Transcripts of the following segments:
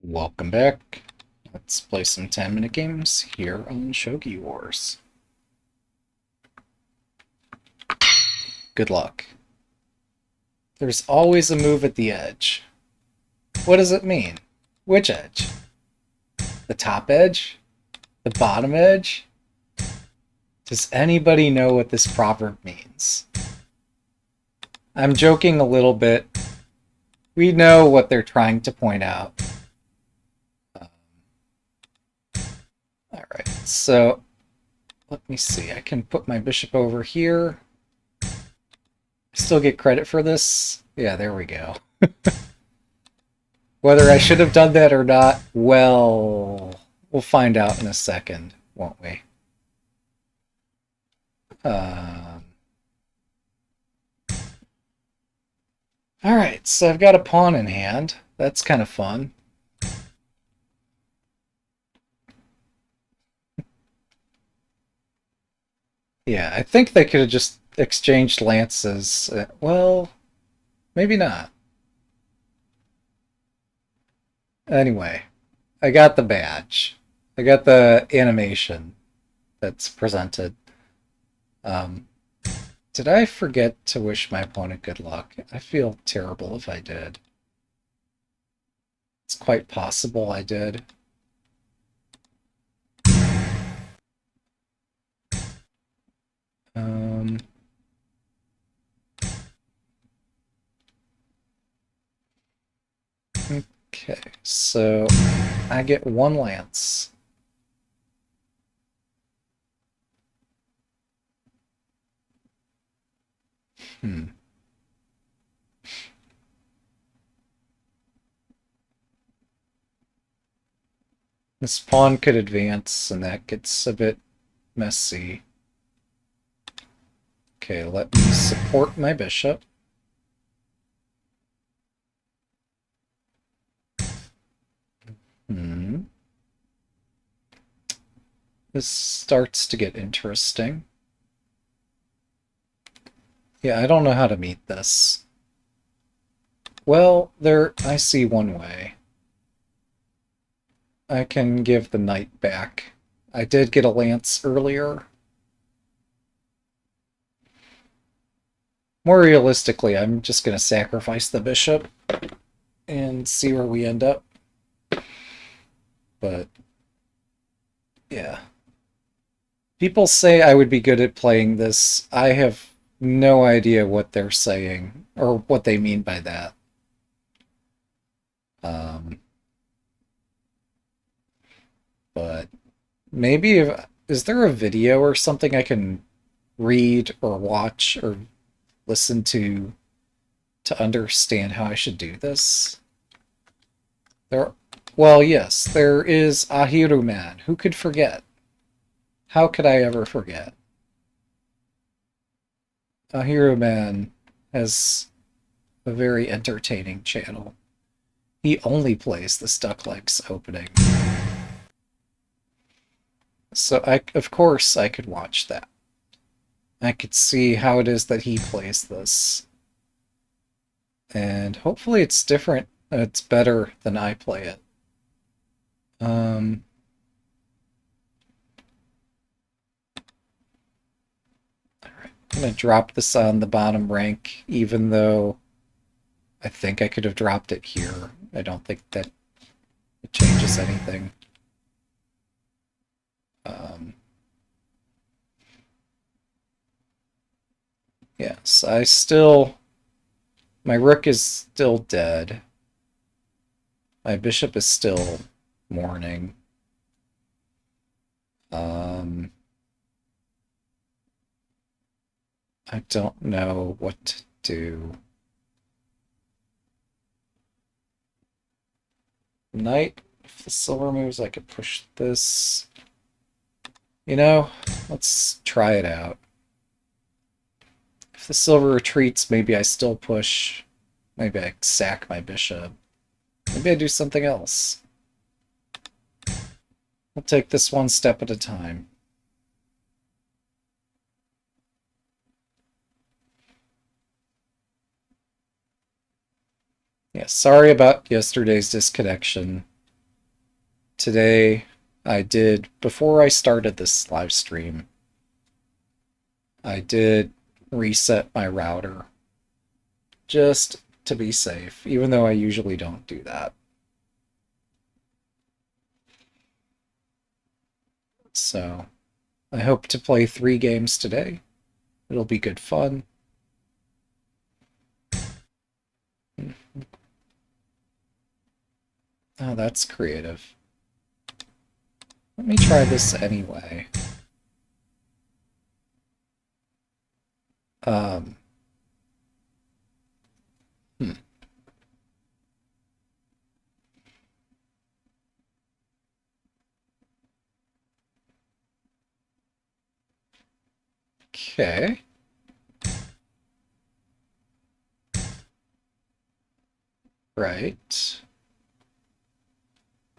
Welcome back. Let's play some 10-minute games here on Shogi Wars. Good luck. There's always a move at the edge. What does it mean? Which edge? The top edge? The bottom edge? Does anybody know what this proverb means? I'm joking a little bit. We know what they're trying to point out. Alright, so let me see. I can put my bishop over here. Still get credit for this? Yeah, there we go. Whether I should have done that or not, well, we'll find out in a second, won't we? Alright, so I've got a pawn in hand. That's kind of fun. Yeah, I think they could have just exchanged lances. Well, maybe not. Anyway, I got the badge. I got the animation that's presented. Did I forget to wish my opponent good luck? I feel terrible if I did. It's quite possible I did. Okay, so I get one lance. This pawn could advance, and that gets a bit messy. Okay, let me support my bishop. This starts to get interesting. Yeah, I don't know how to meet this. Well, I see one way. I can give the knight back. I did get a lance earlier. More realistically, I'm just going to sacrifice the bishop and see where we end up. But, yeah. People say I would be good at playing this. I have no idea what they're saying or what they mean by that. But maybe is there a video or something I can read or watch or listen to understand how I should do this? Well, yes, there is Ahiru Man. Who could forget? How could I ever forget? Ahiru Man has a very entertaining channel. He only plays the Stuck Legs opening. So of course I could watch that. I could see how it is that he plays this. And hopefully it's different. It's better than I play it. Alright, I'm going to drop this on the bottom rank, even though I think I could have dropped it here. I don't think that it changes anything. Yes, my rook is still dead. My bishop is still mourning. I don't know what to do. Knight, if the silver moves, I could push this. You know, let's try it out. If the silver retreats, maybe I still push. Maybe I sack my bishop. Maybe I do something else. We'll take this one step at a time. Yeah, sorry about yesterday's disconnection. Today, before I started this live stream, I did reset my router just to be safe, even though I usually don't do that. So, I hope to play 3 games today. It'll be good fun. Oh, that's creative. Let me try this anyway. Hmm. Okay. Right.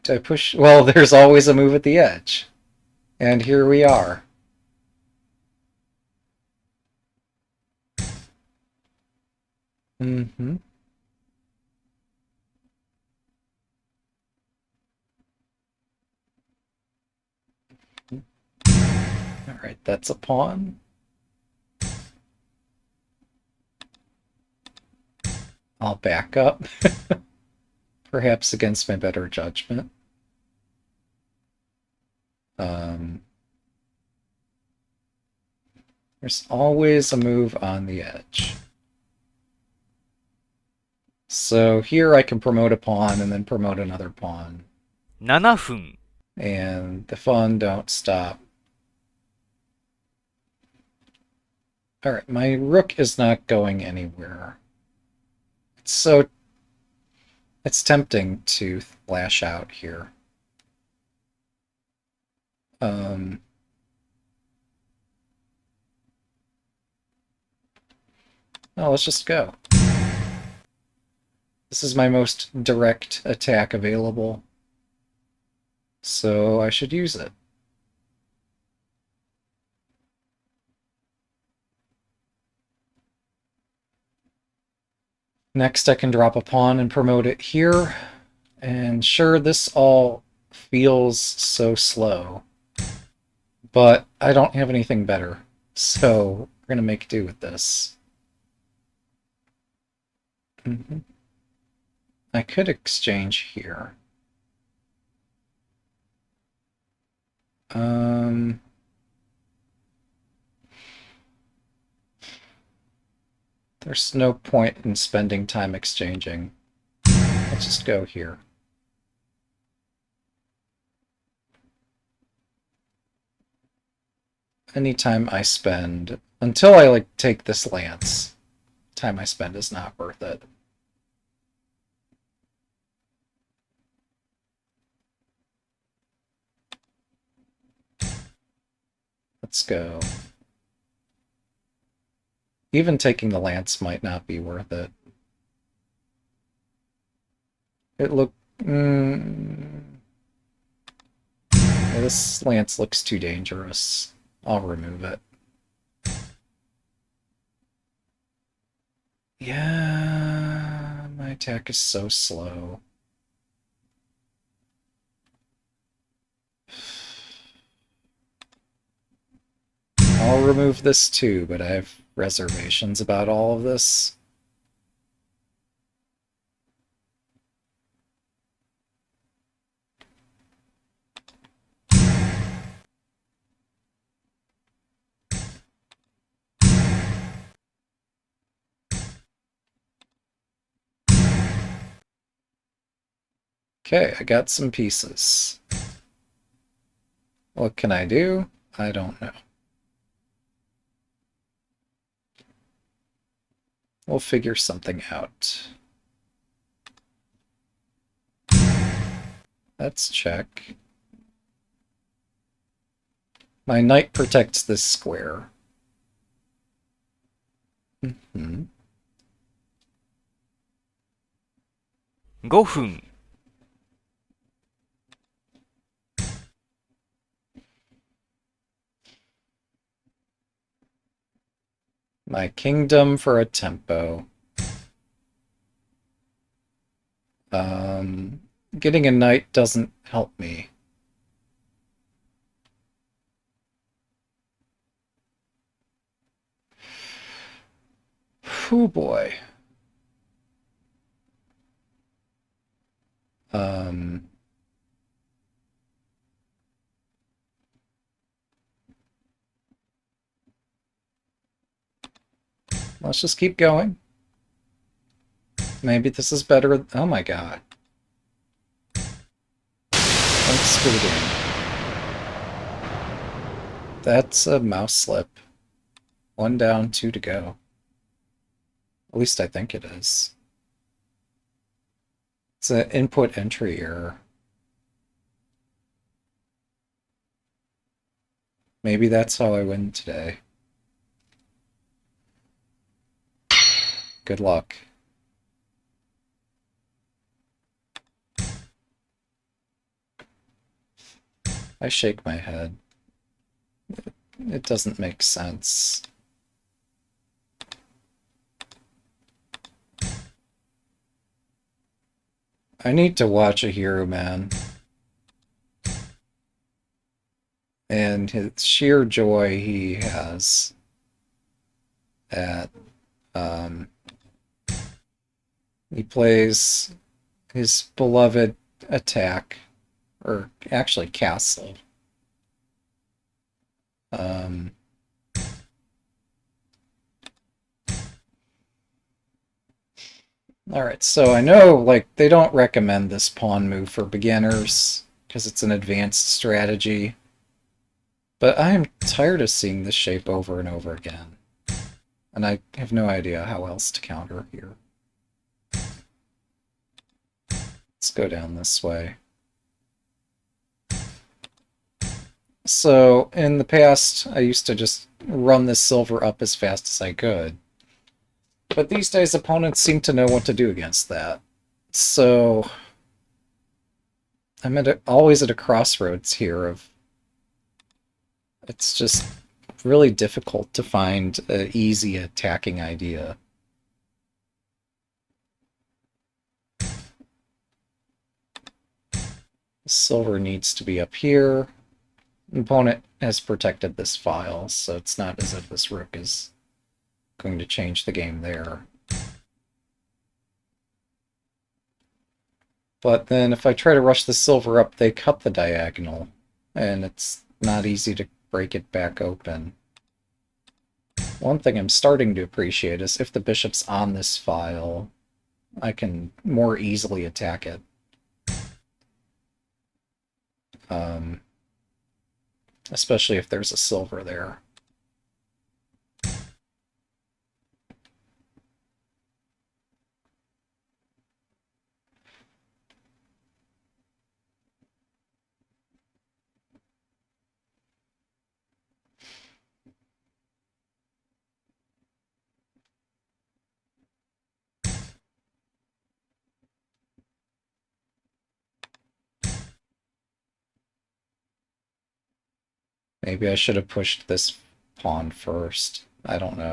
Did I push? Well, there's always a move at the edge. And here we are. Mm-hmm. Alright, that's a pawn. I'll back up. Perhaps against my better judgment. There's always a move on the edge. So here I can promote a pawn and then promote another pawn. 7分 And the fun don't stop. Alright, my rook is not going anywhere. It's tempting to lash out here. Oh, let's just go. This is my most direct attack available, so I should use it. Next, I can drop a pawn and promote it here. And sure, this all feels so slow, but I don't have anything better, so we're gonna make do with this. I could exchange here. There's no point in spending time exchanging. Let's just go here. Anytime I spend, until I take this lance, time I spend is not worth it. Let's go. Even taking the lance might not be worth it. It look. Yeah, this lance looks too dangerous. I'll remove it. Yeah, my attack is so slow. I'll remove this too, but I have reservations about all of this. Okay, I got some pieces. What can I do? I don't know. We'll figure something out. Let's check. My knight protects this square. 5分 My kingdom for a tempo. getting a knight doesn't help me. Whew, boy. Um, let's just keep going. Maybe this is better. Oh my god. Thanks for the game. That's a mouse slip. 1 down, 2 to go. At least I think it is. It's an input entry error. Maybe that's how I win today. Good luck. I shake my head. It doesn't make sense. I need to watch a hero man. And his sheer joy he has at he plays his beloved attack, or actually castle. Alright, so I know, like, they don't recommend this pawn move for beginners, because it's an advanced strategy. But I am tired of seeing this shape over and over again. And I have no idea how else to counter here. Let's go down this way. So, in the past, I used to just run this silver up as fast as I could. But these days, opponents seem to know what to do against that. So, I'm always at a crossroads here of... It's just really difficult to find an easy attacking idea. Silver needs to be up here. The opponent has protected this file, so it's not as if this rook is going to change the game there. But then if I try to rush the silver up, they cut the diagonal, and it's not easy to break it back open. One thing I'm starting to appreciate is if the bishop's on this file, I can more easily attack it. Especially if there's a silver there. Maybe I should have pushed this pawn first. I don't know.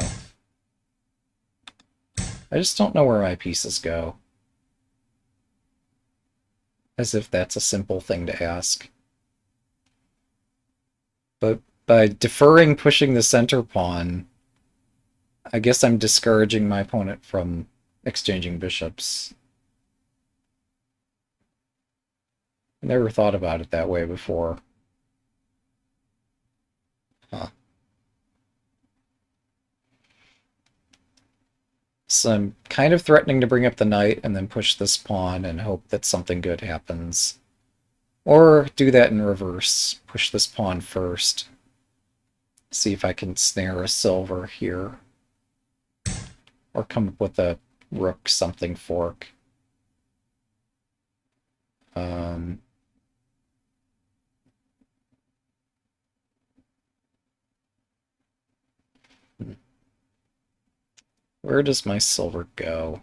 I just don't know where my pieces go. As if that's a simple thing to ask. But by deferring pushing the center pawn, I guess I'm discouraging my opponent from exchanging bishops. I never thought about it that way before. Huh. So I'm kind of threatening to bring up the knight and then push this pawn and hope that something good happens. Or do that in reverse. Push this pawn first. See if I can snare a silver here. Or come up with a rook something fork. Where does my silver go?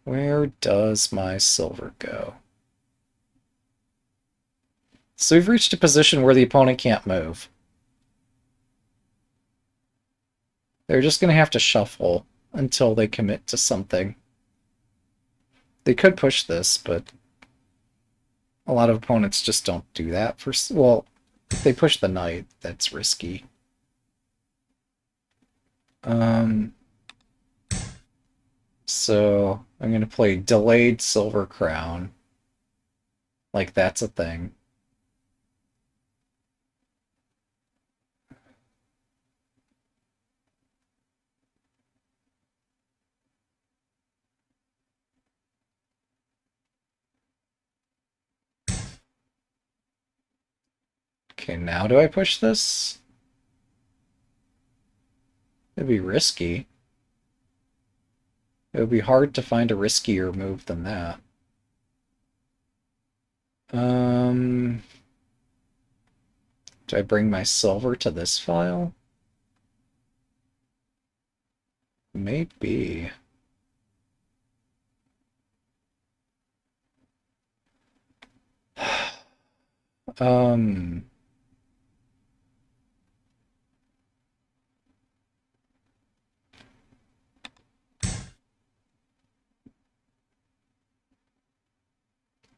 Where does my silver go? So we've reached a position where the opponent can't move. They're just going to have to shuffle until they commit to something. They could push this, but a lot of opponents just don't do that. Well, if they push the knight, that's risky. So I'm going to play delayed Silver Crown. Like that's a thing. Okay, now do I push this? It'd be risky. It would be hard to find a riskier move than that. Do I bring my silver to this file? Maybe. Um,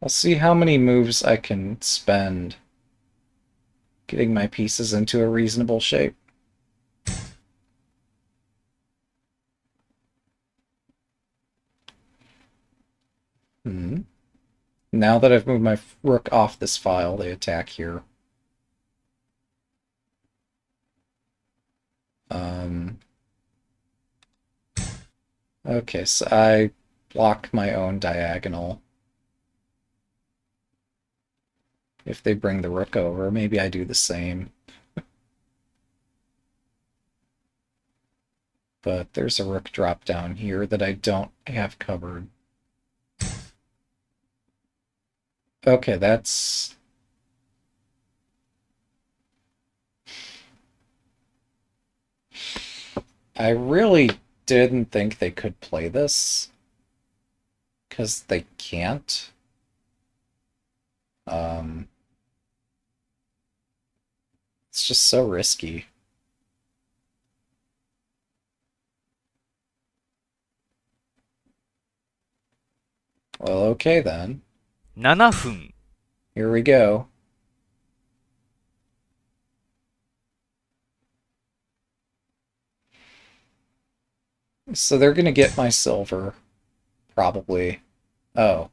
I'll see how many moves I can spend getting my pieces into a reasonable shape. Now that I've moved my rook off this file, they attack here. Okay, so I block my own diagonal. If they bring the rook over, maybe I do the same. But there's a rook drop down here that I don't have covered. Okay, that's... I really didn't think they could play this. Because they can't. It's just so risky. Well, okay then. 7分 Here we go. So they're gonna get my silver. Probably. Oh,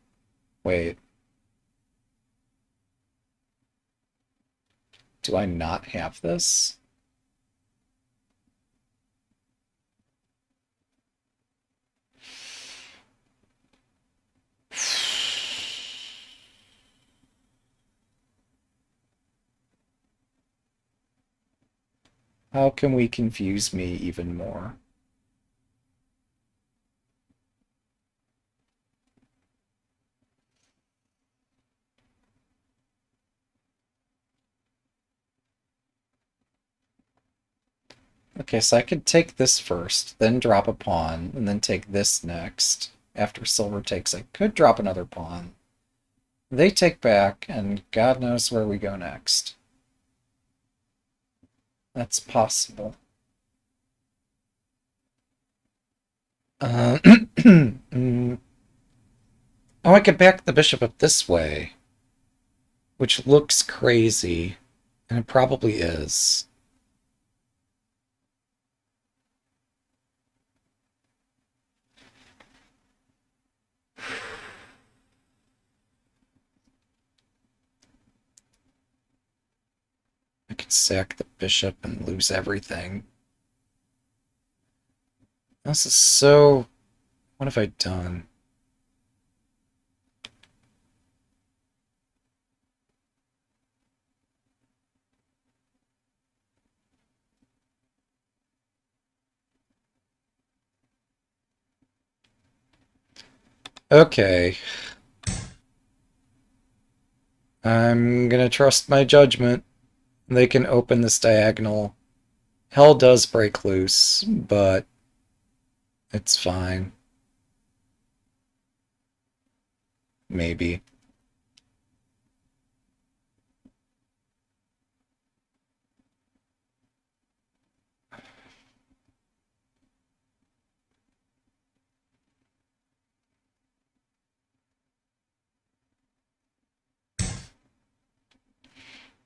wait. Do I not have this? How can we confuse me even more? Okay, so I could take this first, then drop a pawn, and then take this next. After silver takes, I could drop another pawn. They take back, and God knows where we go next. That's possible. Oh, I could back the bishop up this way, which looks crazy, and it probably is. I could sack the bishop and lose everything. This is so... What have I done? Okay. I'm gonna trust my judgment. They can open this diagonal. Hell does break loose, but it's fine. Maybe.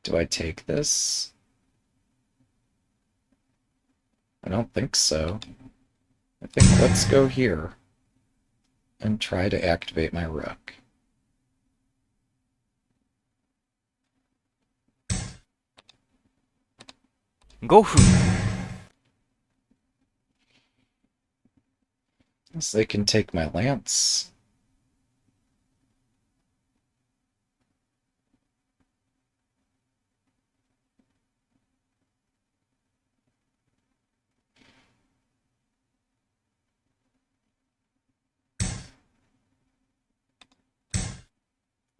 Do I take this? I don't think so. I think let's go here and try to activate my rook. So they can take my lance.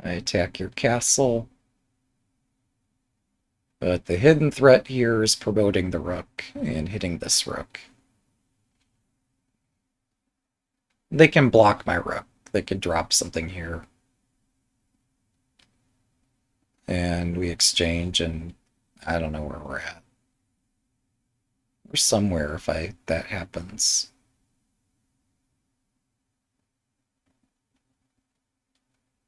I attack your castle. But the hidden threat here is promoting the rook and hitting this rook. They can block my rook. They could drop something here. And we exchange, and I don't know where we're at. We're somewhere if that happens.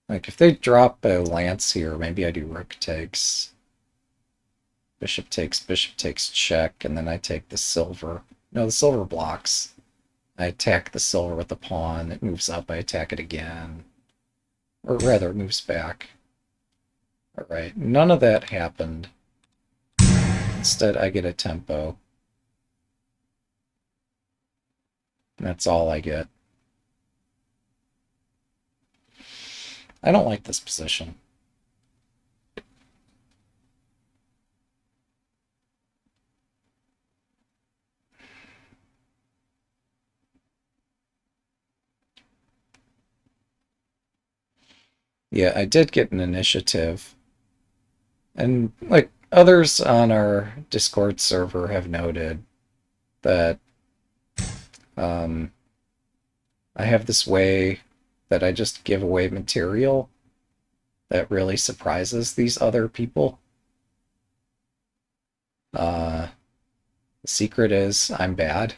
Like, if they drop a lance here, maybe I do rook takes. Bishop takes check, and then I take the silver. No, the silver blocks. I attack the silver with the pawn. It moves up, I attack it again. Or rather, it moves back. Alright, none of that happened. Instead, I get a tempo. And that's all I get. I don't like this position. Yeah, I did get an initiative. And, like, others on our Discord server have noted that I have this way that I just give away material that really surprises these other people. The secret is I'm bad.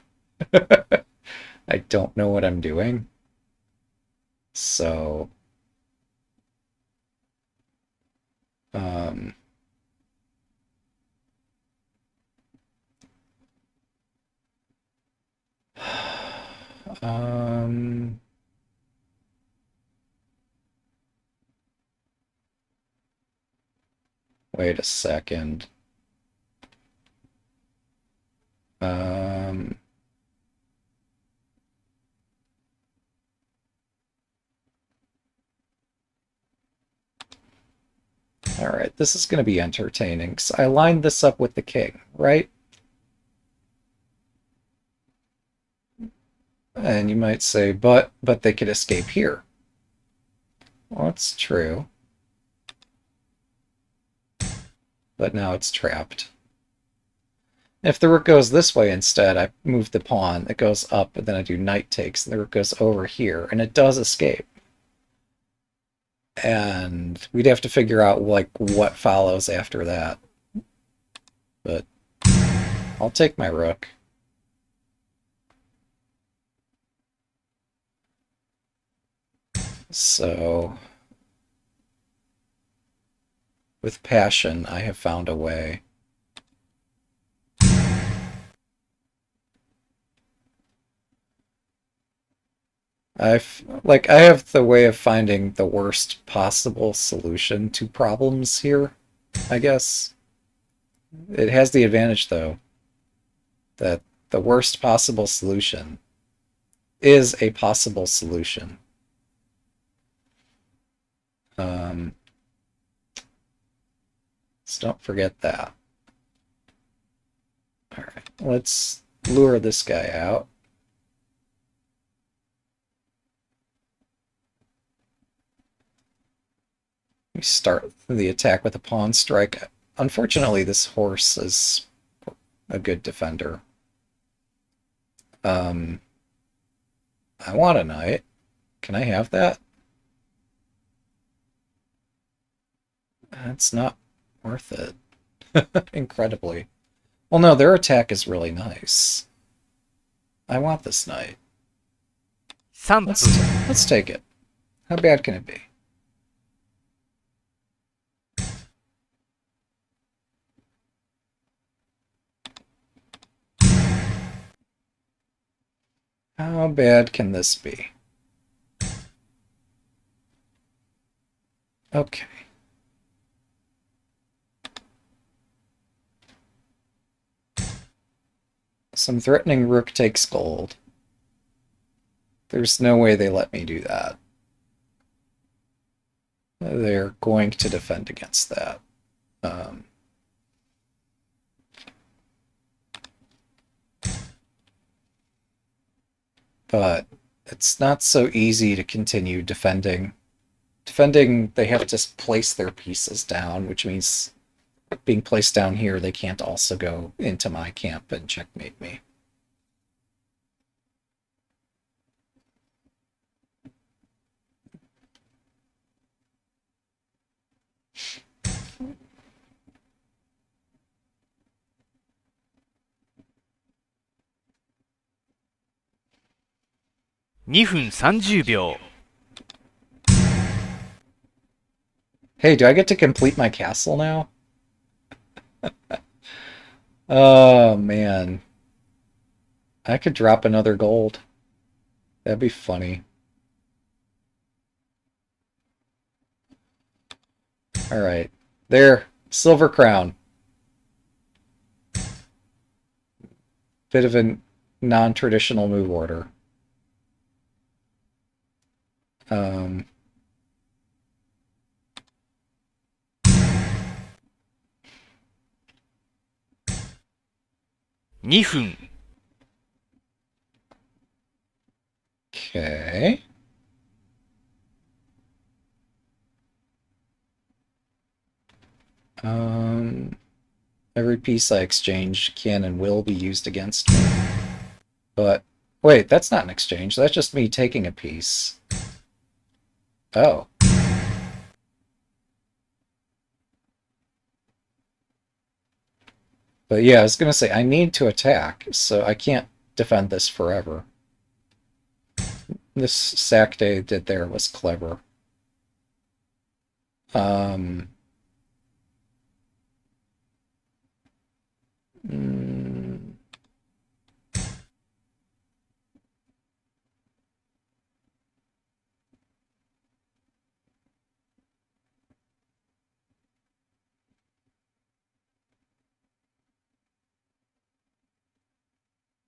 I don't know what I'm doing. So, wait a second. Alright, this is going to be entertaining. So I lined this up with the king, right? And you might say, but they could escape here. Well, that's true. But now it's trapped. If the rook goes this way instead, I move the pawn. It goes up, and then I do knight takes, and the rook goes over here, and it does escape. And we'd have to figure out, like, what follows after that. But I'll take my rook. So, with passion, I have found a way. I have the way of finding the worst possible solution to problems here, I guess. It has the advantage, though, that the worst possible solution is a possible solution. So don't forget that. Alright, let's lure this guy out. We start the attack with a pawn strike. Unfortunately, this horse is a good defender. I want a knight. Can I have that? That's not worth it. Incredibly. Well, no, their attack is really nice. I want this knight. Let's take it. How bad can it be? How bad can this be? Okay. Some threatening rook takes gold. There's no way they let me do that. They're going to defend against that. But it's not so easy to continue defending. Defending, they have to place their pieces down, which means being placed down here, they can't also go into my camp and checkmate me. ?2 分30秒。Hey, do I get to complete my castle now? Oh, man. I could drop another gold. That'd be funny. Alright. There. Silver crown. Bit of a non-traditional move order. Um... ?2 分。Okay. Every piece I exchange can and will be used against me. But, wait, that's not an exchange. That's just me taking a piece. Oh. But yeah, I was going to say, I need to attack, so I can't defend this forever. This sack they did there was clever. Um...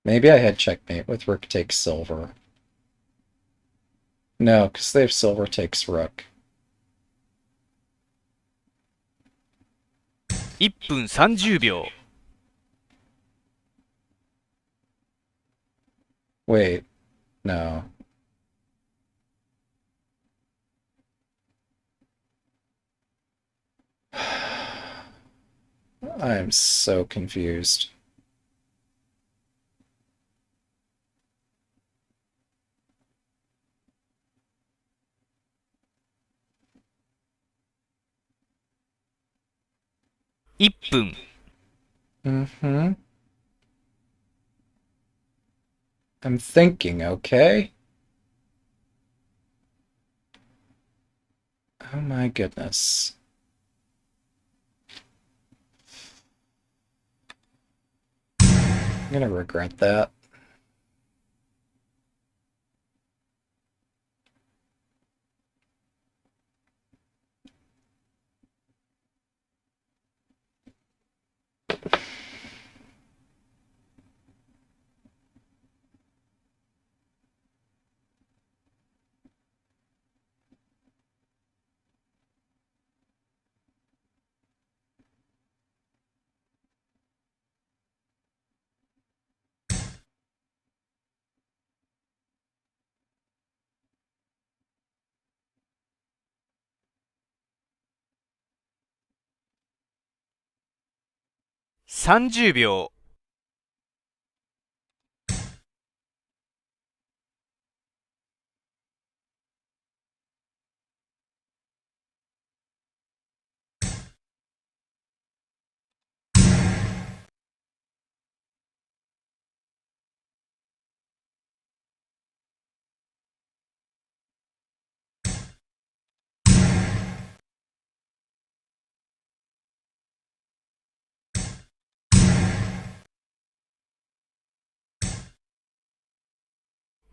Maybe I had checkmate with rook takes silver. No, because they have silver takes rook. 1分30秒。Wait, no. I am so confused.1分。Mm-hmm. I'm thinking, okay? Oh my goodness. I'm gonna regret that.30秒。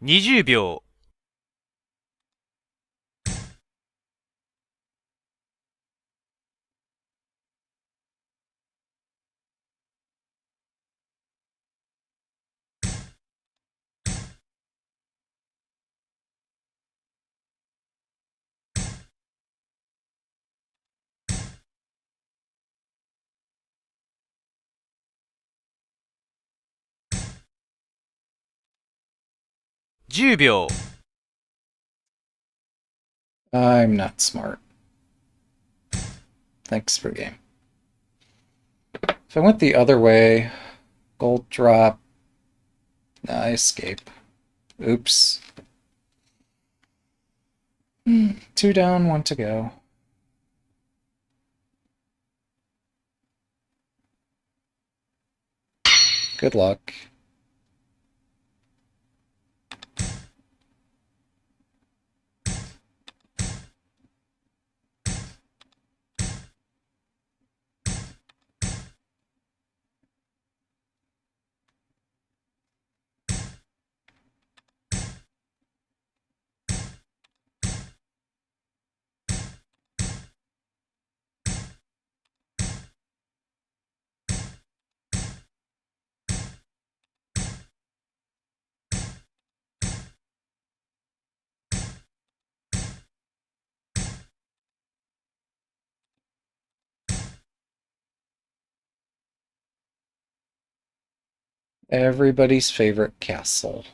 20秒。10秒。I'm not smart. Thanks for game. If I went the other way, gold drop. Nah, I escape. Oops. 2 down, 1 to go. Good luck. Everybody's favorite castle.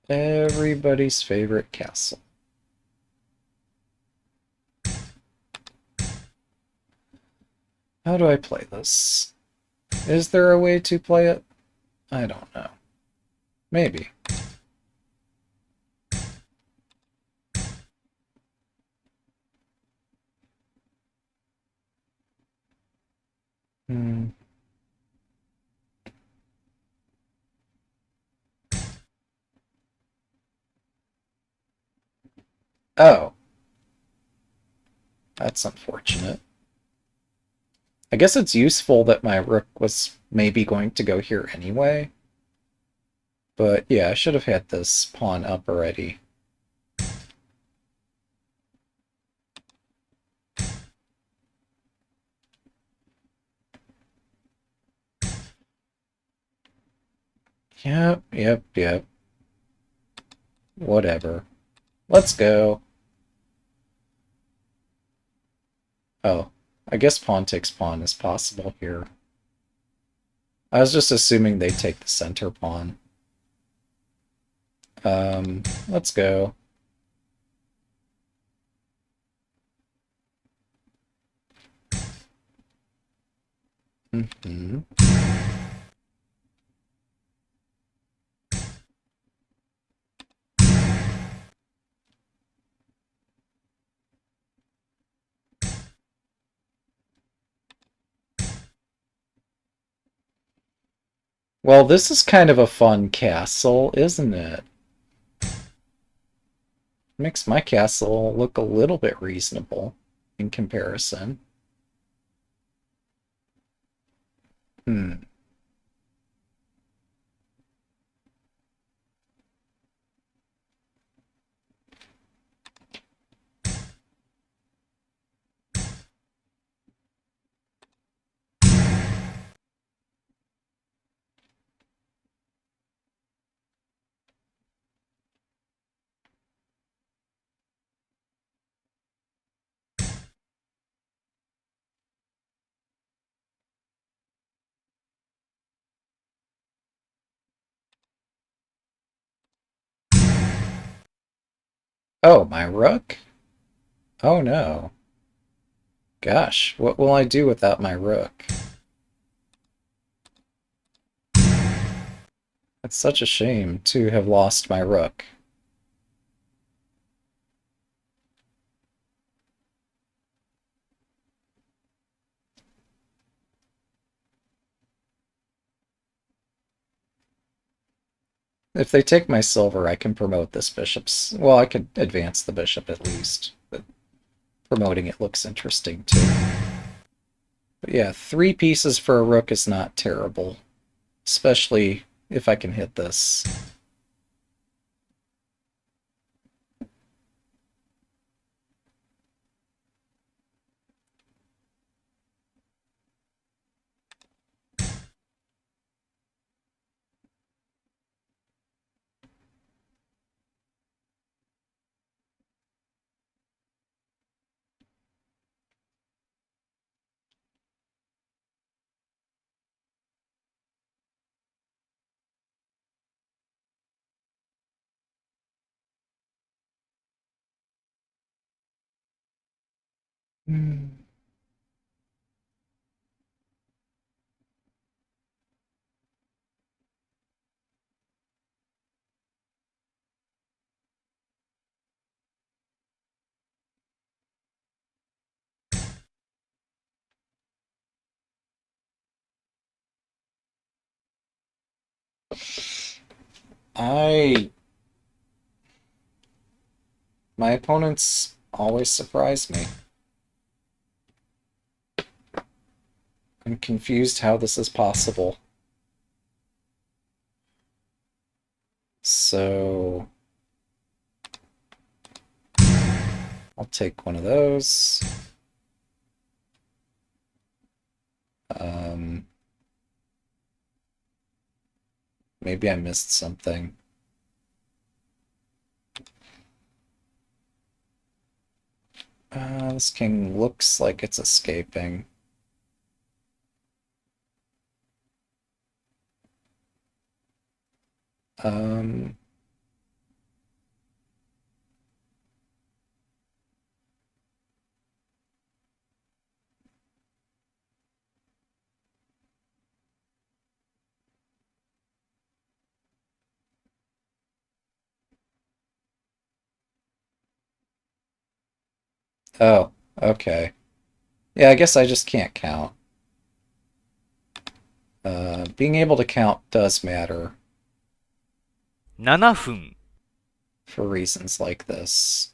Everybody's favorite castle. How do I play this? Is there a way to play it? I don't know. Maybe. Hmm. Oh. That's unfortunate. I guess it's useful that my rook was maybe going to go here anyway. But yeah, I should have had this pawn up already. Yep. Whatever. Let's go. Oh, I guess pawn takes pawn is possible here. I was just assuming they take the center pawn. Let's go. Mm-hmm. Well, this is kind of a fun castle, isn't it? Makes my castle look a little bit reasonable in comparison. Hmm. Oh, my rook? Oh no. Gosh, what will I do without my rook? It's such a shame to have lost my rook. If they take my silver, I can promote this bishop's... Well, I could advance the bishop at least, but promoting it looks interesting too. But yeah, 3 pieces for a rook is not terrible. Especially if I can hit this. Hmm. I... My opponents always surprise me. I'm confused how this is possible. So... I'll take one of those. Um... Maybe I missed something. This king looks like it's escaping. Um... Oh, okay. Yeah, I guess I just can't count. Being able to count does matter 7分、 for reasons like this.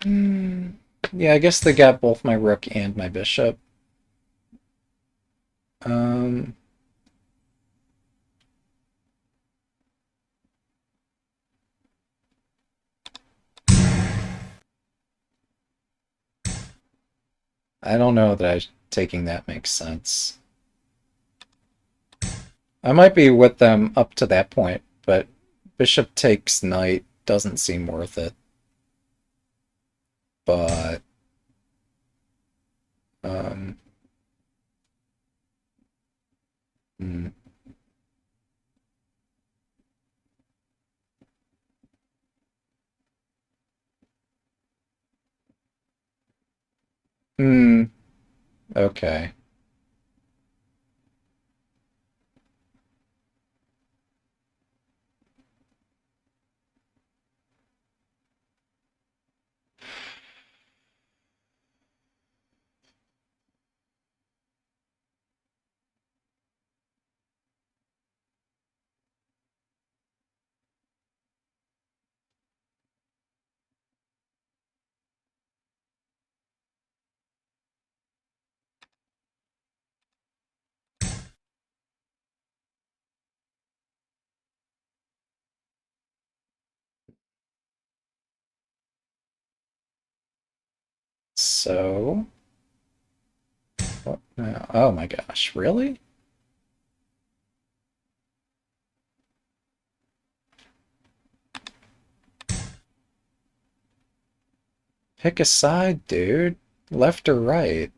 Hmm. Yeah, I guess they got both my rook and my bishop. Um, I don't know that taking that makes sense. I might be with them up to that point, but bishop takes knight doesn't seem worth it. But um, hmm. Hmm. Okay. So what now? Oh my gosh, really? Pick a side, dude. Left or right?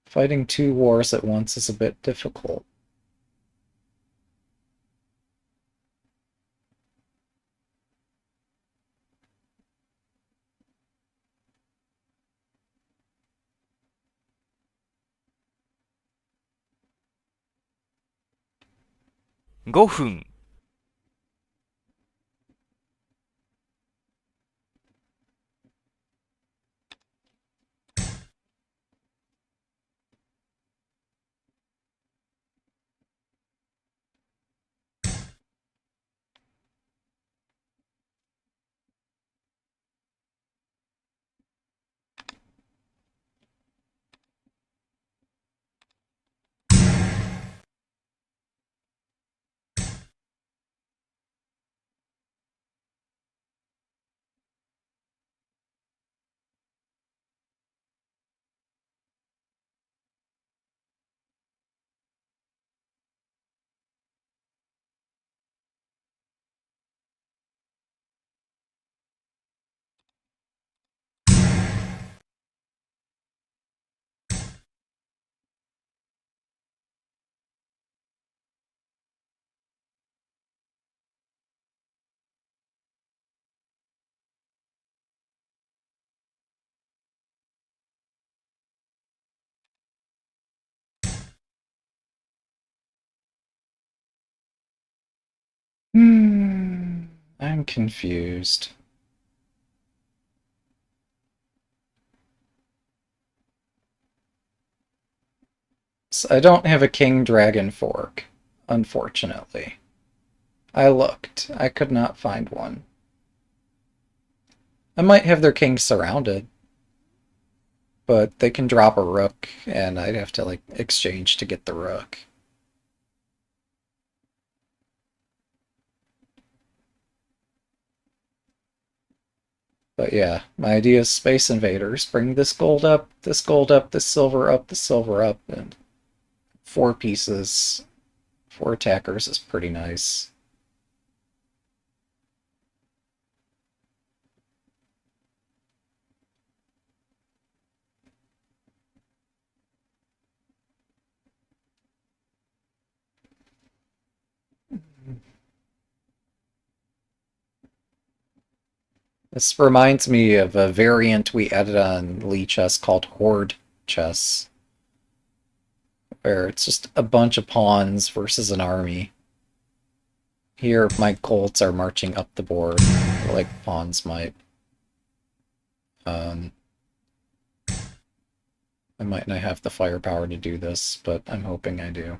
Fighting 2 wars at once is a bit difficult. 5分、I'm confused. So I don't have a king dragon fork, unfortunately. I looked. I could not find one. I might have their king surrounded, but they can drop a rook, and I'd have to, like, exchange to get the rook. But yeah, my idea is Space Invaders. Bring this gold up, this gold up, this silver up, this silver up, and 4 pieces, 4 attackers is pretty nice. This reminds me of a variant we added on Lee chess called Horde chess, where it's just a bunch of pawns versus an army. Here, my colts are marching up the board, like pawns might. I might not have the firepower to do this, but I'm hoping I do.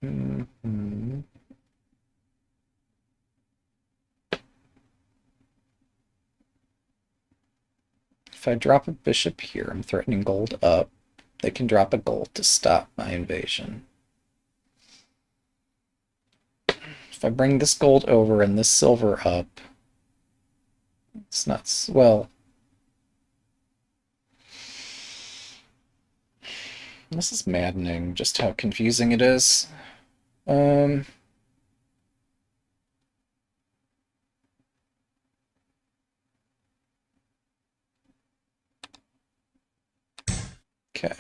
Mhm. If I drop a bishop here, I'm threatening gold up. They can drop a gold to stop my invasion. If I bring this gold over and this silver up, it's not, well, this is maddening, just how confusing it is. Um, okay.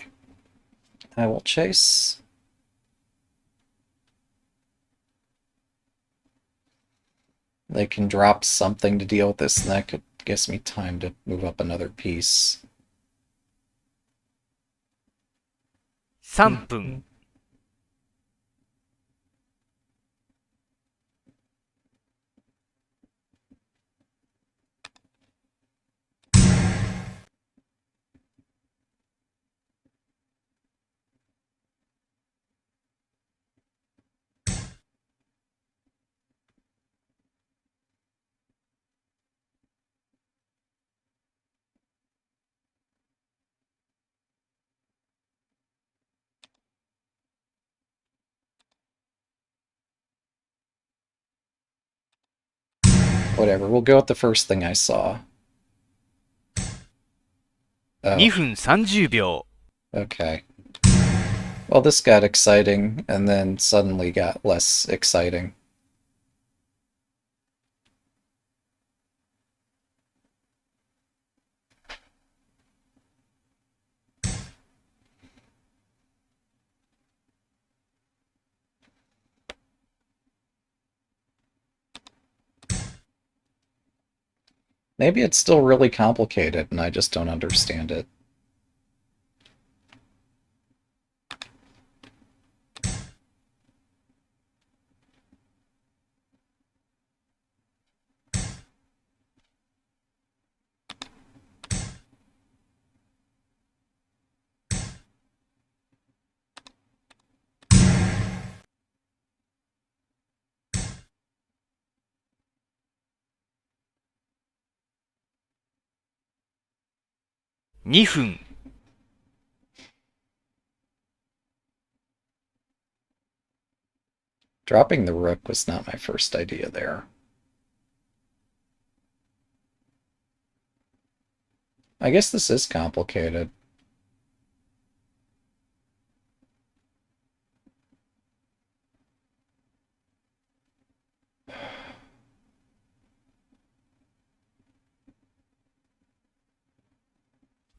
I will chase. They can drop something to deal with this, and that gives me time to move up another piece. 3分、Whatever, we'll go with the first thing I saw. 2 Oh, 分30秒、okay. Well, this got exciting, and then suddenly got less exciting. Maybe it's still really complicated and I just don't understand it. $2 Dropping the rook was not my first idea there. I guess this is complicated.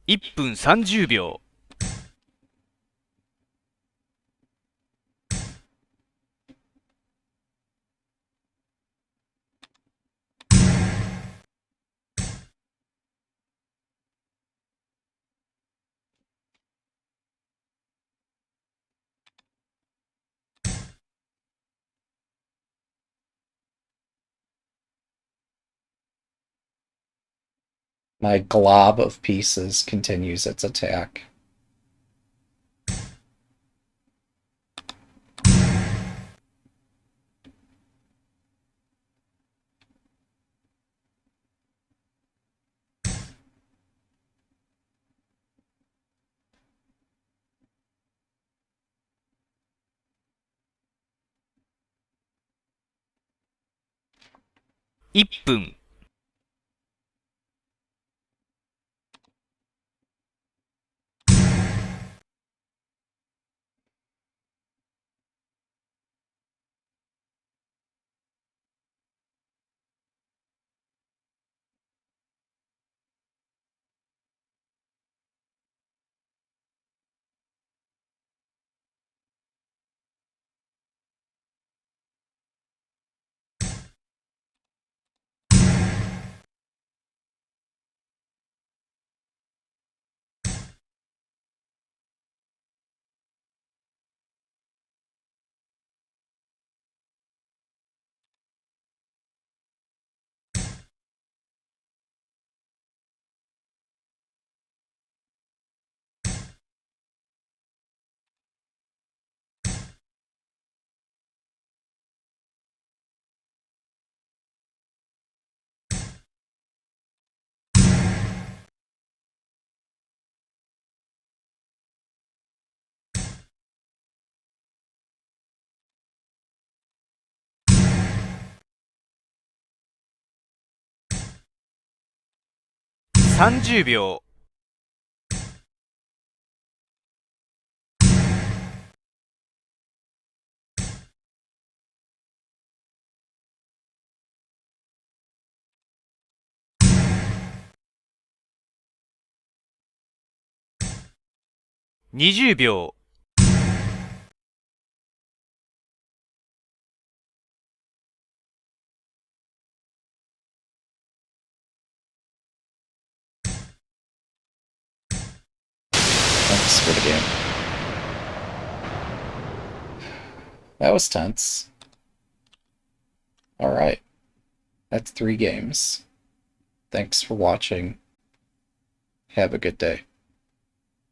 $1分30秒。My glob of pieces continues its attack. $1分。30秒。20秒。Thanks for the game. That was tense. Alright. That's 3 games. Thanks for watching. Have a good day.